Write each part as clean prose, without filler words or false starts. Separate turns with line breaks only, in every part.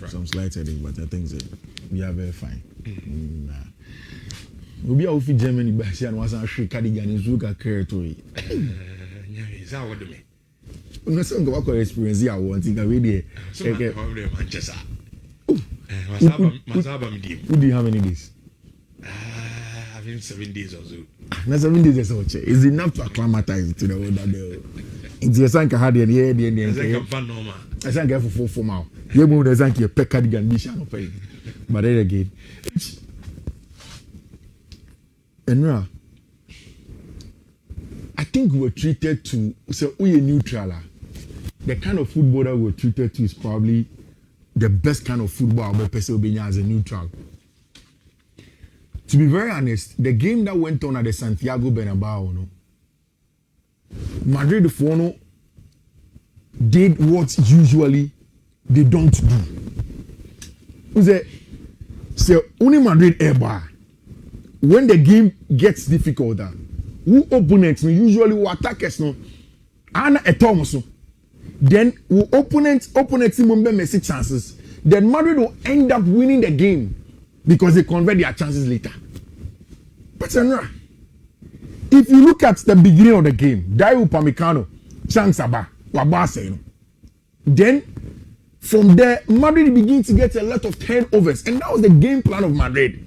some slight headache, but I think we are very fine. We'll be out in Germany, but I was actually cardigan in Zuka territory.
Is that what do me?
No, some go back experience here. I want to go there.
Manchester.
Who do you how many days?
Having 7 days or so.
Not 7 days or so. Is enough to acclimatize to the weather. It's a sank had the I sank for 4 miles. You move the sank your pet cardigan dish and pay. But then again, Enra, I think we were treated to so we are neutral. The kind of football that we were treated to is probably the best kind of football I'll be as a neutral. To be very honest, the game that went on at the Santiago Bernabeu, no, Madrid Fono did what usually they don't do. So only Madrid ever when the game gets difficult, who opponents usually who attackers no, and a Thomas. Then who opponents miss chances. Then Madrid will end up winning the game because they convert their chances later. But if you look at the beginning of the game, Dayo Upamecano, chance aba, wabase. Then from there, Madrid begins to get a lot of turnovers, and that was the game plan of Madrid.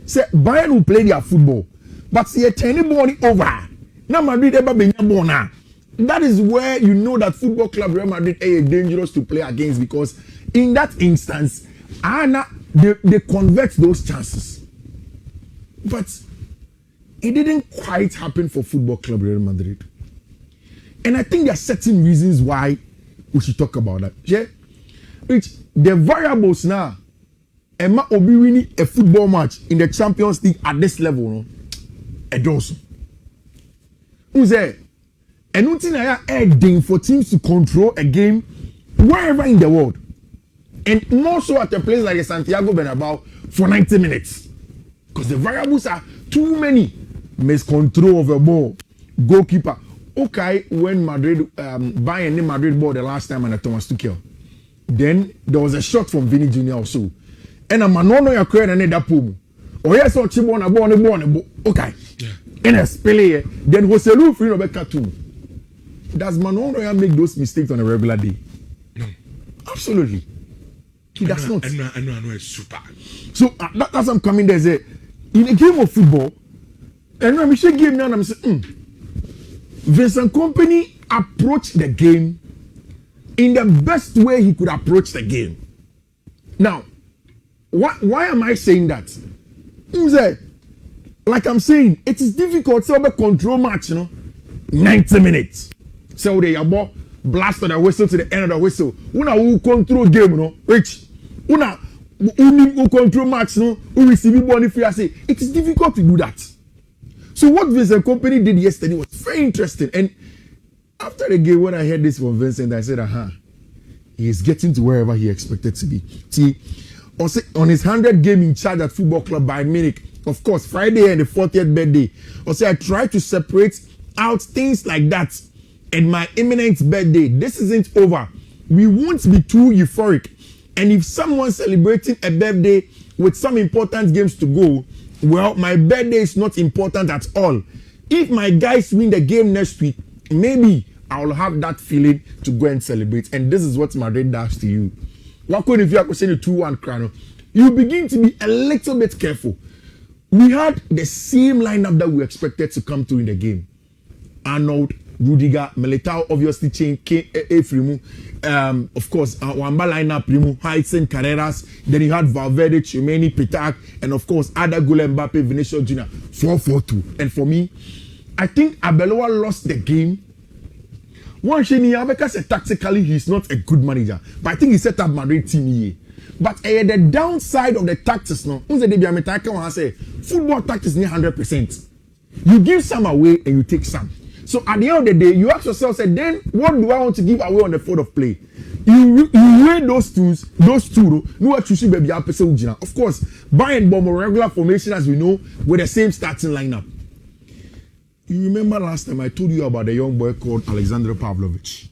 Say Bayern will play their football, but see a turning ball over. Now Madrid ever been born now. That is where you know that football club Real Madrid is dangerous to play against, because in that instance, they convert those chances. But it didn't quite happen for football club Real Madrid. And I think there are certain reasons why we should talk about that. Yeah? Which the variables now, Emma Obi winning a football match in the Champions League at this level, no? Edoso. Who's there? And nothing I adding for teams to control a game wherever in the world. And more so at a place like Santiago Bernabeu for 90 minutes. Because the variables are too many. Miscontrol of a ball. Goalkeeper. Okay, when Bayern in Madrid ball the last time and Thomas Tuchel. Then there was a shot from Vinny Jr. also. And a Manono ya create another pool. Or yes, or Chibona born. Okay. And a spell then was a roof in Rebecca too. Does Manono make those mistakes on a regular day?
No.
Absolutely. He does not.
I know it's super.
So that's what I'm coming there. Say, in a game of football, and I'm saying game now, I'm saying, Vincent Kompany approached the game in the best way he could approach the game. Now, why am I saying that? Like I'm saying, it is difficult to have a control match, 90 minutes. So they are blast the whistle to the end of the whistle. Una who control game, Rich. Una who control match, who receive ball if you say it is difficult to do that. So what Vincent Kompany did yesterday was very interesting. And after the game, when I heard this from Vincent, I said, he is getting to wherever he expected to be. See, on his 100 game in charge at Football Club Bayern Munich, of course, Friday and the 40th birthday. I try to separate out things like that. And my imminent birthday, this isn't over. We won't be too euphoric. And if someone's celebrating a birthday with some important games to go, well, my birthday is not important at all. If my guys win the game next week, maybe I'll have that feeling to go and celebrate. And this is what Madrid does to you. What could if you are saying 2-1 crown? You begin to be a little bit careful. We had the same lineup that we expected to come through in the game. Arnold, Rudiger, Militao obviously changed Efrimu. Of course, Wamba lineup, Primo, Heisen, Carreras. Then you had Valverde, Chimeni, Pitak, and of course, Ada Gule, Mbappe, Vinicius Jr. 4-4-2. And for me, I think Abeloa lost the game. One Sheni Abeka said tactically he's not a good manager, but I think he set up Madrid team here. But the downside of the tactics, no, football tactics near 100%. You give some away and you take some. So at the end of the day, you ask yourself, say, then what do I want to give away on the field of play? You weigh those two, no what you see baby. Of course, Bayern bomb a regular formation as we know with the same starting lineup. You remember last time I told you about the young boy called Alexander Pavlovich.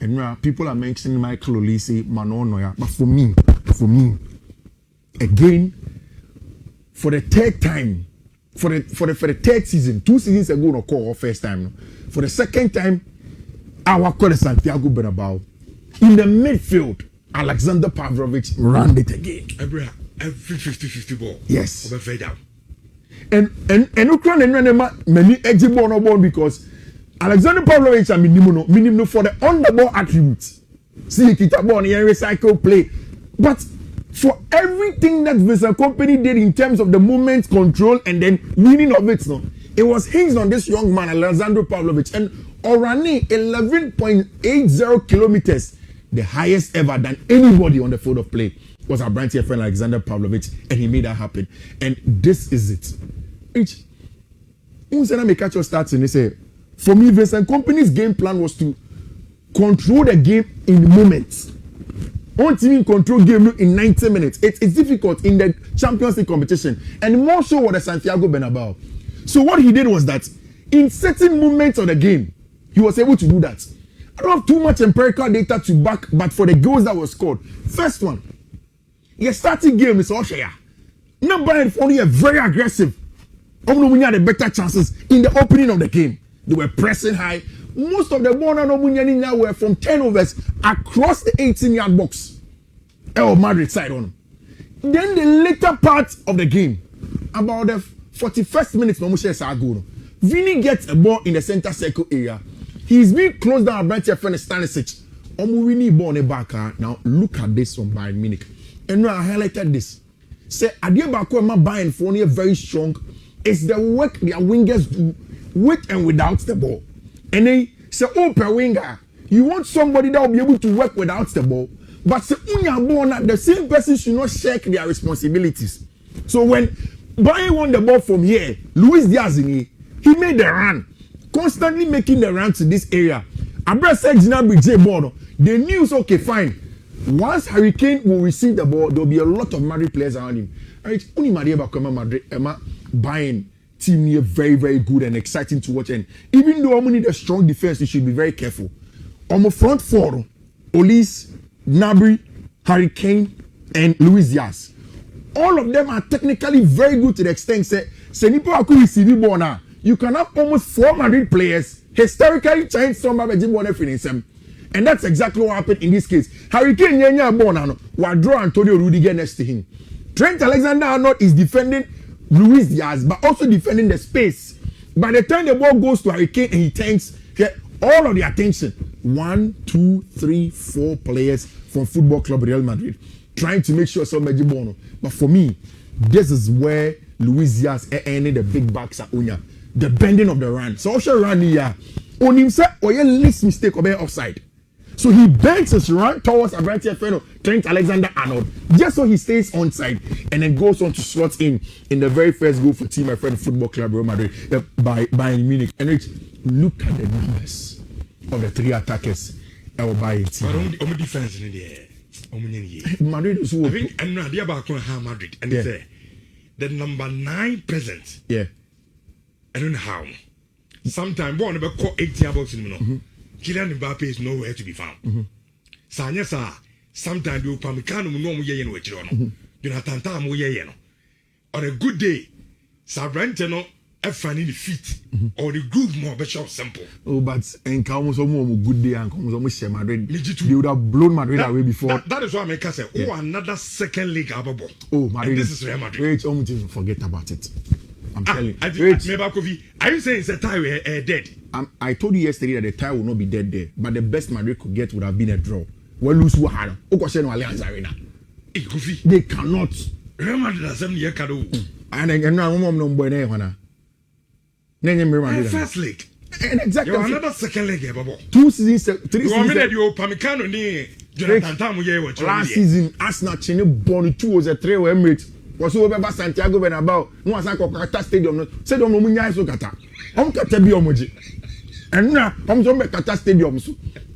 And now people are mentioning Michael Olise, Manon Noya, but for me, again, for the third time, for the third season, 2 seasons ago, no call first time. No? For the second time, our call Santiago Bernabeu in the midfield. Alexander Pavlovich ran it again.
Every 50-50 ball.
Yes.
Over fade down.
And Ukraine and many edgy ball no ball because Alexander Pavlovich and minimum for the on the ball attributes. See kita ball and recycle play. But for everything that Vincent Company did in terms of the movement control and then winning of it, no, it was hinged on this young man Alexander Pavlovich and running 11.80 kilometers, the highest ever than anybody on the field of play was our brand friend Alexander Pavlovich, and he made that happen. And this is it. For me, Vincent Company's game plan was to control the game in moments. One team control game in 90 minutes. It's difficult in the Champions League competition, and more so with the Santiago Bernabeu. So what he did was that in certain moments of the game, he was able to do that. I don't have too much empirical data to back, but for the goals that were scored, first one, your starting game is Austria. Now Bayern only a very aggressive. We had the better chances in the opening of the game. They were pressing high. Most of the ball now were from turnovers across the 18-yard box. Madrid side on. Then the later part of the game, about the 41st minute, Vini gets a ball in the center circle area. He's being closed down by Stanisic. Winnie ball in the back. Now look at this from Bayern Munich. And now I highlighted this. Say Adiabako and Bayern for only very strong. It's the work their wingers do with and without the ball. And they say, oh, per winger, you want somebody that will be able to work without the ball. But say, the same person should not shirk their responsibilities. So when Bayern won the ball from here, Luis Diaz he made the run, constantly making the run to this area. Abra said, they knew, so okay, fine. Once Harry Kane will receive the ball, there will be a lot of Madrid players around him. Only Madrid, Bayern team here very, very good and exciting to watch. And even though we need a strong defense, they should be very careful. On the front four, Olise, Gnabry, Harry Kane, and Luis Diaz. All of them are technically very good to the extent that you can have almost 4 Madrid players historically trying somebody to finish them. And that's exactly what happened in this case. Harry Kane will draw Antonio Rudiger next to him. Trent Alexander-Arnold is defending Luis Diaz, but also defending the space. By the time the ball goes to Harry Kane and he turns, all of the attention. 1, 2, 3, 4 players from Football Club Real Madrid trying to make sure somebody born. But for me, this is where Luis Diaz ended the big backs at Unya. The bending of the run. So also run here. On himself, or your least mistake or offside. So he bends his run towards Trent Alexander-Arnold, just so he stays onside and then goes on to slot in the very first goal for team my friend Football Club Real Madrid by Bayern Munich. And look at the numbers of the 3 attackers. Bayern team.
But on defense in the air,
Madrid is who?
I think I'm not about Madrid, and it's the number 9 present.
Yeah.
I don't know how. Sometimes one about 80 about in Kylian Mbappe is nowhere to be found. Sanya sa sometimes you pamikano no mo ye no echirono. Jonathan Tam mo ye no. On a good day, Sabrante no efani the feet or the groove more be simple.
Oh, but encounter some good day and come some Madrid. They would have blown Madrid away before.
That is why I say, oh, another second league above.
Oh, Madrid.
And this is Real Madrid.
Wait, almost forget about it. I'm telling you.
Are you saying it's a tie dead?
I told you yesterday that the tie will not be dead there, but the best Madrid could get would have been a draw. Well, lose who had Allianz Arena. They cannot.
Real Madrid has 7 years card.
And now I'm no boy there.
First league.
And exactly.
You're another second league, Babo.
2 seasons, 3 seasons.
You Pamicano near Jonathan Tam.
Last season, Arsenal Chine Bonnie 2 was a 3 Emirates. Was over Santiago Bernabeu. No one Kata Stadium. Said on Munya so Kata. Kata Biomoji. And now I'm some Kata Stadium.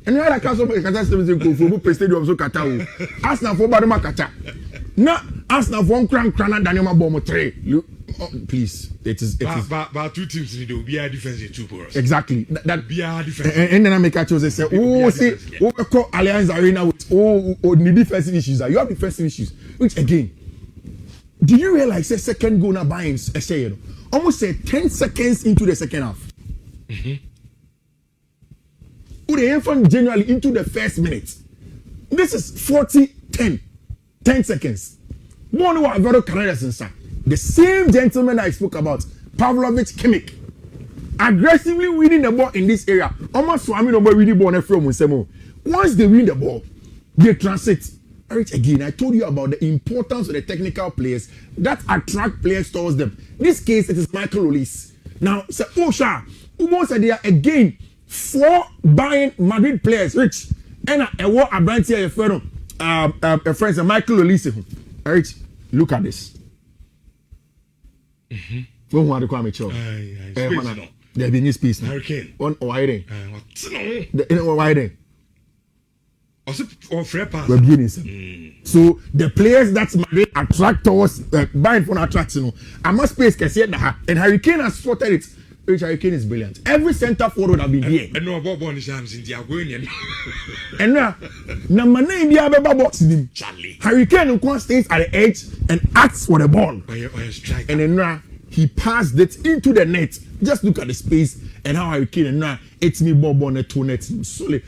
And now I can't so Kata Stadium so Kata. Arsenal for Baduma Kata. Now Arsenal for Cran Daniel Bomo 3. please, it is.
But two teams need to be a defense in 2 for us.
Exactly. That
be a defense.
And then I make a choice and say, oh, say, oh, call Alliance Arena with the defensive issues. You have defensive issues. Which again, do you realize the second goal now Bayern say, you know, almost say 10 seconds into the second half. From January into the first minute. This is 40-10. 10 seconds. One who are very Canadians inside. The same gentleman I spoke about, Pavlovich Kimmich, aggressively winning the ball in this area. Almost swimming over winning ball from Musemo. Once they win the ball, they transit. Again, I told you about the importance of the technical players that attract players towards them. In this case, it is Michael Olise. Now, say, oh, Sha, who said there again 4 Bayern Madrid players, Rich, and a war a brand here, a friend, Michael Olise. Right, look at this. When want to come at you? There be new space.
Hurricane.
On widen.
The
widen.
Or fair pass.
We're beginning. So the players that Madrid attract towards Bayern for attraction. I must space can see that, and Hurricane has spotted it. Which Hurricane is brilliant. Every center forward have been here.
And no about one chance in the Agonian.
And now my name be a box him.
Charlie.
Hurricane stays at the edge and acts for the ball. And then now he passed it into the net. Just look at the space and how Hurricane and now it's me Bob on the 2 nets. Solely.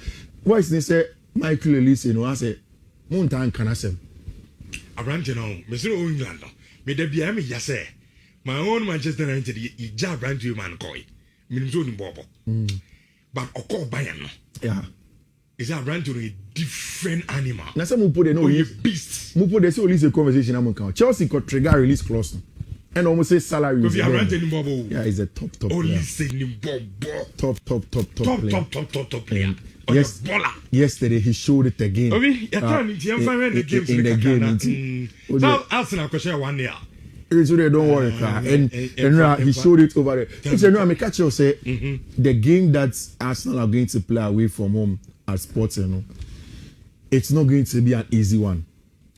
Why is they say Michael Elise, you know, I say Mountain can I say?
Around you know, Mr. England. May there be a me, yes, sir. My own Manchester United, you jab brand you man koi. Minimum Bobo. But a call Bayern.
Yeah.
Is a brand to a different animal.
Now some put no
beast.
Mupo they say release a conversation among Chelsea could trigger release clause. And almost say salary.
If you are renting Bobo.
Yeah, he's a top.
Only saying Bobo.
Top
player.
Yes, yesterday he showed it again.
In the game. Now Arsenal could share 1 year.
So they don't worry, and he showed it over there. I may catch you say the game that Arsenal are going to play away from home at Sports, you know, it's not going to be an easy one,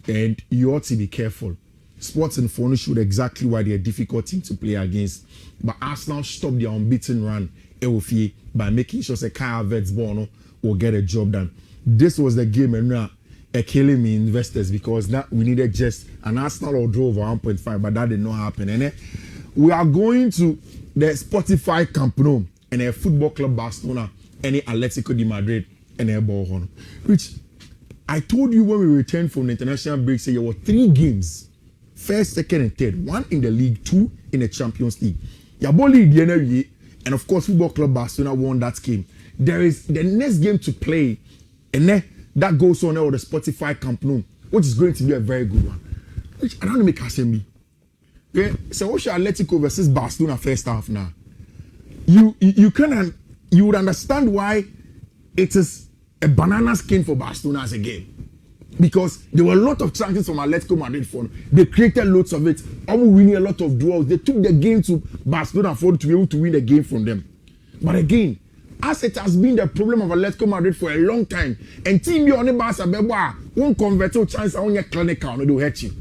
and you ought to be careful. Sports and Phone showed exactly why they're a difficult team to play against, but Arsenal stopped their unbeaten run by making sure that Kai Havertz ball will get a job done. This was the game, and killing me investors because that we needed just an Arsenal or draw over 1.5, but that did not happen. And we are going to the Spotify Camp Nou and a Football Club Barcelona and a Atletico de Madrid and a ball on. Which I told you when we returned from the international break, say there were 3 games, first, second, and third. 1 in the league, 2 in the Champions League. Yaboli the and of course Football Club Barcelona won that game. There is the next game to play, and then that goes on with the Spotify Camp Nou, which is going to be a very good one. Which I don't make assembly. Okay, so what's your Atletico versus Barcelona first half now? You would understand why it is a banana skin for Barcelona as a game. Because there were a lot of chances from Atletico Madrid for them. They created loads of it, almost winning a lot of draws. They took the game to Barcelona for to be able to win the game from them. But again, as it has been the problem of Atletico Madrid for a long time, and team you on the Barca won't convert your chance on your clinical, no, they'll hurt you.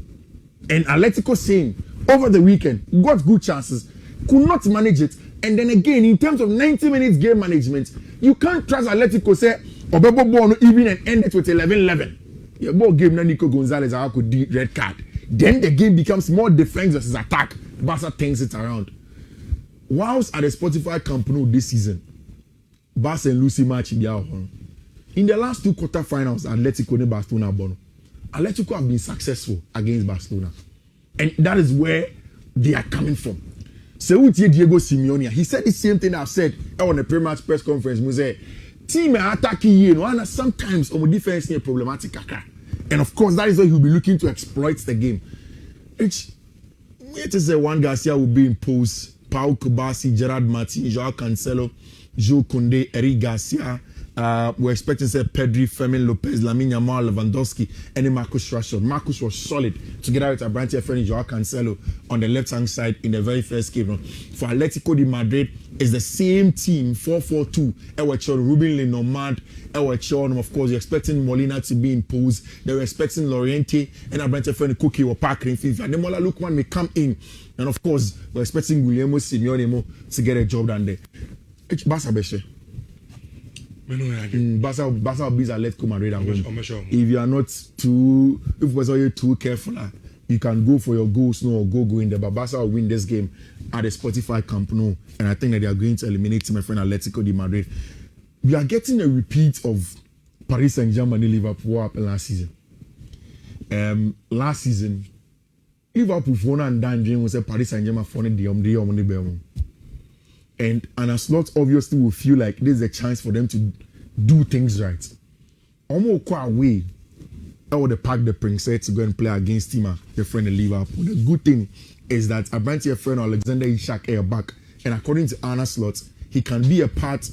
And Atletico saying over the weekend got good chances, could not manage it, and then again in terms of 90 minutes game management, you can't trust Atletico say Obebo ball even and end it with 11-11. Your ball game na Nico Gonzalez could do red card. Then the game becomes more defense versus attack. Barca turns it around. Whilst at the Spotify Camp Nou this season, Barca and Lucy match in the last 2 quarterfinals, Atletico and Barcelona bono. Atletico have been successful against Barcelona, and that is where they are coming from. So Diego Simeone, he said the same thing I've said on the pre-match press conference. He said, team attacking you, and sometimes on defense is problematic, and of course that is why he'll be looking to exploit the game. It is a one Garcia will be imposed. Pau Kubasi, Gerard Martin, Joao Cancelo, Joe Koundé, Eric Garcia, We're expecting say Pedri, Fermin Lopez, Lamine Yamal, Lewandowski, and Marcus Rashford. Marcus was solid together with Abrante friend Joao Cancelo on the left-hand side in the very first game. For Atletico de Madrid, it's the same team, 4-4-2. Ruben Lenormand, of course, you're expecting Molina to be in pose. They were expecting Loriente and Abrante friend Cookie or Parker in FIFA. And then Mola Lukman may come in. And of course, we're expecting Guillermo Simeone to get a job done there. Barca Beshe. Barca will be Atletico Madrid at home. If you are not too, if you're too careful, you can go for your goals, no, or go in there. But Barca will win this game at the Spotify Camp Nou, and I think that they are going to eliminate my friend Atletico de Madrid. We are getting a repeat of Paris Saint-Germain and Liverpool happened last season. Last season, Liverpool won and Dan was a Paris Saint-Germain for the and Anna Slot obviously will feel like this is a chance for them to do things right. Almost quite away. I would pack the Princess to go and play against him, your friend in Liverpool. The good thing is that Abrante friend Alexander Isak are back, and according to Anna Slot, he can be a part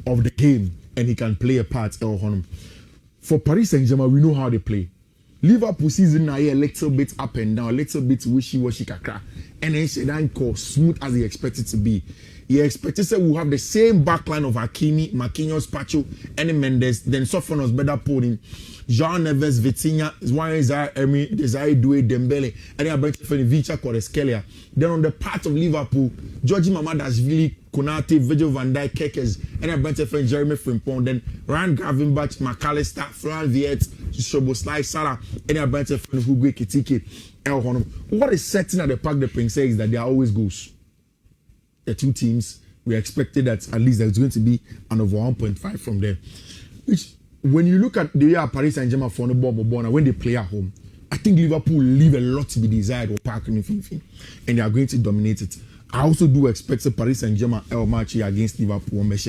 of the game and he can play a part. For Paris Saint-Germain, we know how they play. Liverpool season now a little bit up and down, a little bit wishy-washy kakra, and then she don't call smooth as he expected to be. He expected that we'll have the same backline of Hakimi, Marquinhos, Pacho, and Mendes, then Sofonos, better pulling. Jean Neves, Vitinha, Zwaizar, Emi, Desire Due, Dembele, and then Abrante Vicha, Kvaratskhelia. Then on the part of Liverpool, Georgie Mamadashvili, Konate, Virgil van Dijk, Kekes, and Abrante Jeremy Frimpong, then Ryan Gravenberch, McAllister, Fran Viet, Shoboslai, Salah, and Abrante Hugo Kitike, El Honum. What is certain at the Parc des Princes is that there are always goals. The two teams, we expected that at least there's going to be an over 1.5 from there. Which, when you look at the way Paris Saint-Germain for the ball, when they play at home, I think Liverpool leave a lot to be desired or Park and they are going to dominate it. I also do expect the Paris Saint-Germain match against Liverpool.